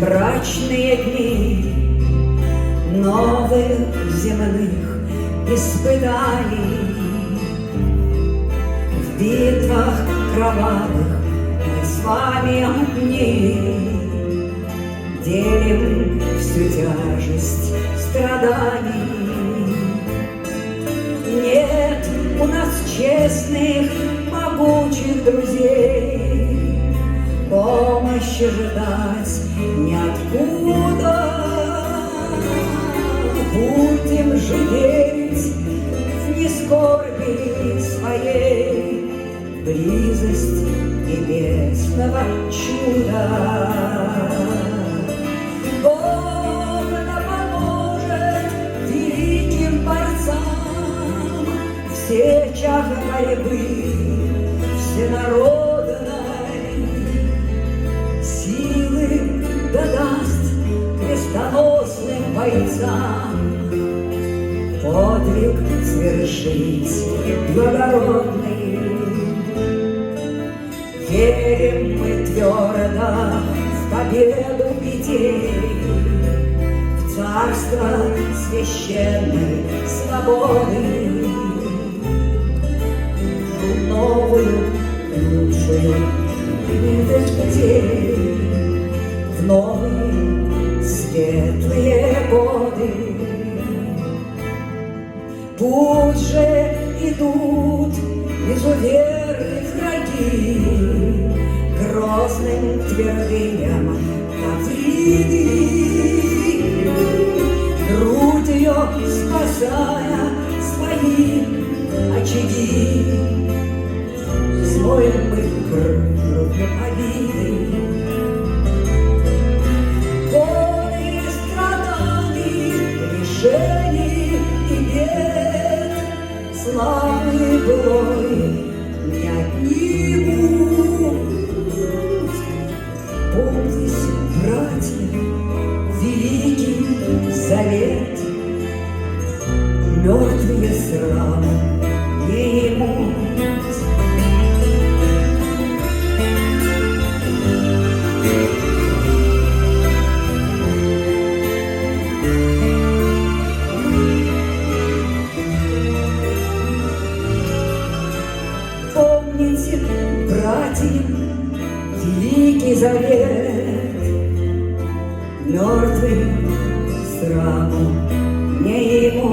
мрачные дни новых земных испытаний. В битвах кровавых мы с вами одни делим всю тяжесть страданий. Нет у нас честных, могучих друзей, помощи ждать ниоткуда. Будем же верить в нескорби своей, близость небесного чуда. Бог поможет великим борцам в сечах борьбы всенародной, силы даст крестоносным бойцам подвиг свершить благородный. Верим мы твердо в победу битей, в царство священной свободы, в новую, лучшую путей, в новые светлые годы. Путь же идут безуверных враги, грозным твердыням Тавриды, грудью спасая свои очаги. Смоем мы кровью обиды, годы страданий, лишений и бед, славы былой не отнимут. Помнись, братья, великий завет, мертвые сраму не имут. Помните, братья, великий завет, мертвым сраму не ему.